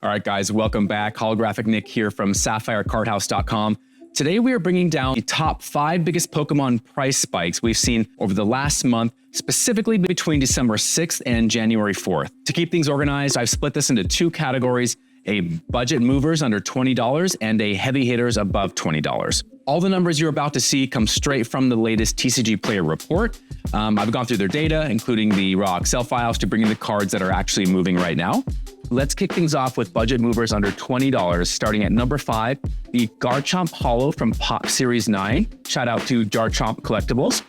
All right, guys, welcome back. Holographic Nick here from SapphireCardHouse.com. Today, we are bringing down the top 5 biggest Pokemon price spikes we've seen over the last month, specifically between December 6th and January 4th. To keep things organized, I've split this into 2 categories, a budget movers under $20 and a heavy hitters above $20. All the numbers you're about to see come straight from the latest TCG Player report. I've gone through their data, including the raw Excel files, to bring in the cards that are actually moving right now. Let's kick things off with budget movers under $20, starting at number 5, the Garchomp Holo from Pop Series 9. Shout out to Garchomp Collectibles.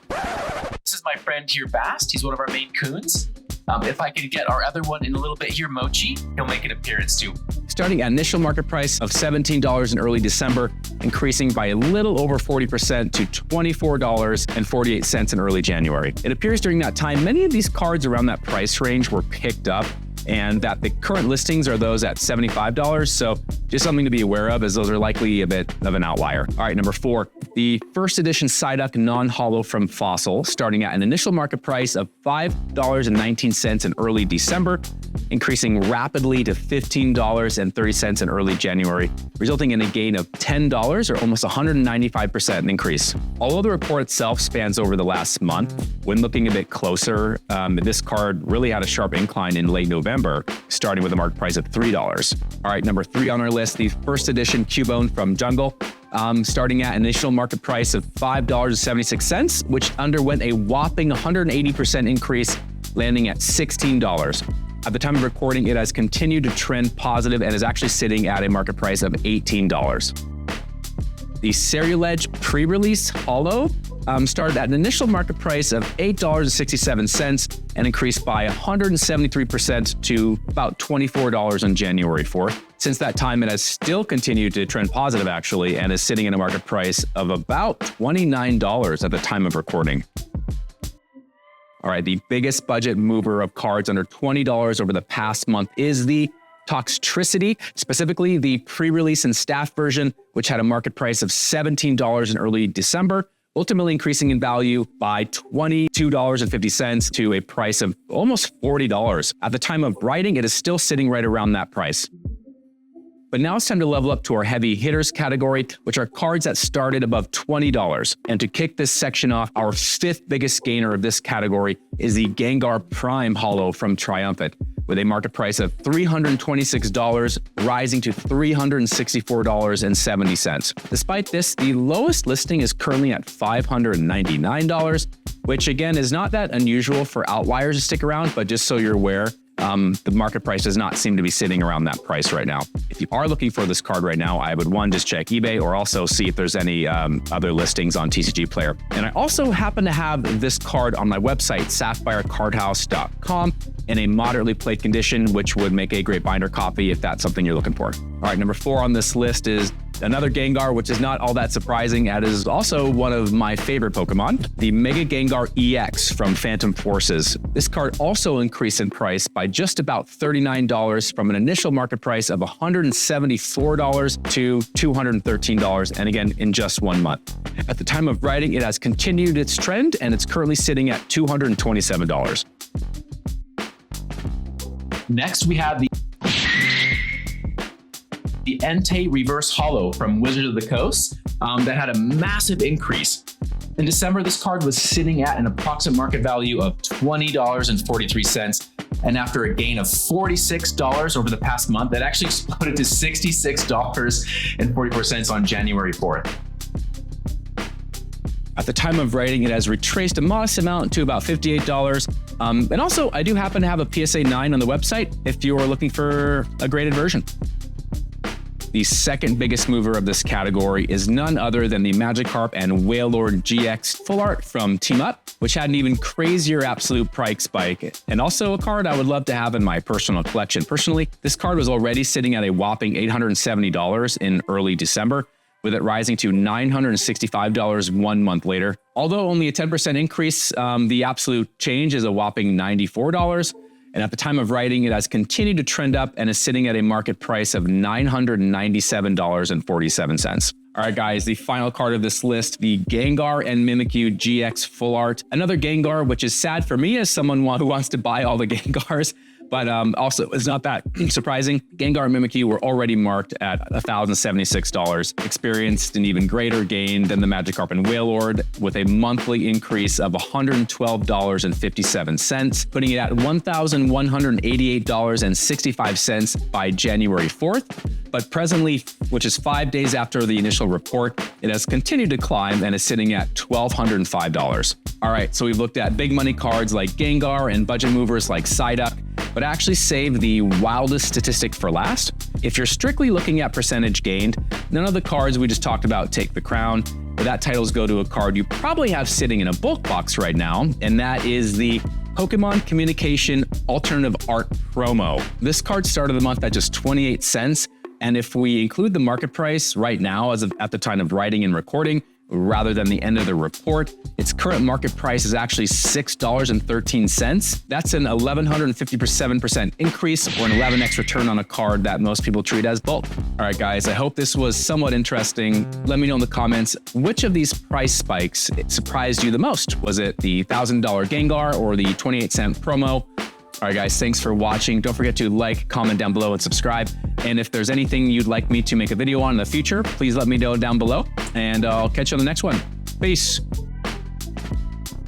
This is my friend here, Bast. He's one of our main coons. If I could get our other one in a little bit here, Mochi, he'll make an appearance too. Starting at initial market price of $17 in early December, increasing by a little over 40% to $24.48 in early January. It appears during that time, many of these cards around that price range were picked up, and that the current listings are those at $75. So just something to be aware of, as those are likely a bit of an outlier. All right, number 4, the first edition Psyduck non-holo from Fossil, starting at an initial market price of $5.19 in early December, increasing rapidly to $15.30 in early January, resulting in a gain of $10 or almost 195% increase. Although the report itself spans over the last month, when looking a bit closer, this card really had a sharp incline in late November, starting with a market price of $3. All right, number 3 on our list, the first edition Cubone from Jungle, starting at an initial market price of $5.76, which underwent a whopping 180% increase, landing at $16. At the time of recording, it has continued to trend positive and is actually sitting at a market price of $18. The Ceruledge pre-release Holo started at an initial market price of $8.67 and increased by 173% to about $24 on January 4th. Since that time, it has still continued to trend positive, actually, and is sitting in a market price of about $29 at the time of recording. All right, the biggest budget mover of cards under $20 over the past month is the Toxtricity, specifically the pre-release and staff version, which had a market price of $17 in early December, ultimately increasing in value by $22.50 to a price of almost $40. At the time of writing, it is still sitting right around that price. But now it's time to level up to our heavy hitters category, which are cards that started above $20. And to kick this section off, our 5th biggest gainer of this category is the Gengar Prime Holo from Triumphant, with a market price of $326, rising to $364.70. Despite this, the lowest listing is currently at $599, which again is not that unusual for outliers to stick around, but just so you're aware, the market price does not seem to be sitting around that price right now. If you are looking for this card right now, I would just check eBay, or also see if there's any other listings on TCG Player. And I also happen to have this card on my website, SapphireCardHouse.com, in a moderately played condition, which would make a great binder copy if that's something you're looking for. All right, number 4 on this list is another Gengar, which is not all that surprising, and is also one of my favorite Pokemon, the Mega Gengar EX from Phantom Forces. This card also increased in price by just about $39 from an initial market price of $174 to $213, and again, in just 1 month. At the time of writing, it has continued its trend, and it's currently sitting at $227. Next, we have the Entei Reverse Holo from Wizards of the Coast that had a massive increase. In December, this card was sitting at an approximate market value of $20.43. And after a gain of $46 over the past month, that actually exploded to $66.44 on January 4th. At the time of writing, it has retraced a modest amount to about $58. And also, I do happen to have a PSA 9 on the website if you are looking for a graded version. The second biggest mover of this category is none other than the Magikarp and Wailord GX Full Art from Team Up, which had an even crazier absolute price spike, and also a card I would love to have in my personal collection. Personally, this card was already sitting at a whopping $870 in early December, with it rising to $965 1 month later. Although only a 10% increase, the absolute change is a whopping $94. And at the time of writing, it has continued to trend up and is sitting at a market price of $997.47. All right, guys, the final card of this list, the Gengar and Mimikyu GX Full Art. Another Gengar, which is sad for me as someone who wants to buy all the Gengars, But also, it's not that surprising. Gengar and Mimikyu were already marked at $1,076, experienced an even greater gain than the Magikarp and Wailord, with a monthly increase of $112.57, putting it at $1,188.65 by January 4th. But presently, which is 5 days after the initial report, it has continued to climb and is sitting at $1,205. All right, so we've looked at big money cards like Gengar and budget movers like Psyduck, but actually save the wildest statistic for last. If you're strictly looking at percentage gained, none of the cards we just talked about take the crown, but that titles go to a card you probably have sitting in a bulk box right now, and that is the Pokémon Communication Alternative Art Promo. This card started the month at just 28 cents, and if we include the market price right now as of at the time of writing and recording, rather than the end of the report, its current market price is actually $6.13. That's an 1,157% increase, or an 11x return on a card that most people treat as bulk. All right, guys, I hope this was somewhat interesting. Let me know in the comments, which of these price spikes surprised you the most? Was it the $1,000 Gengar or the 28-cent promo? All right, guys, thanks for watching. Don't forget to like, comment down below, and subscribe. And if there's anything you'd like me to make a video on in the future, please let me know down below, and I'll catch you on the next one. Peace.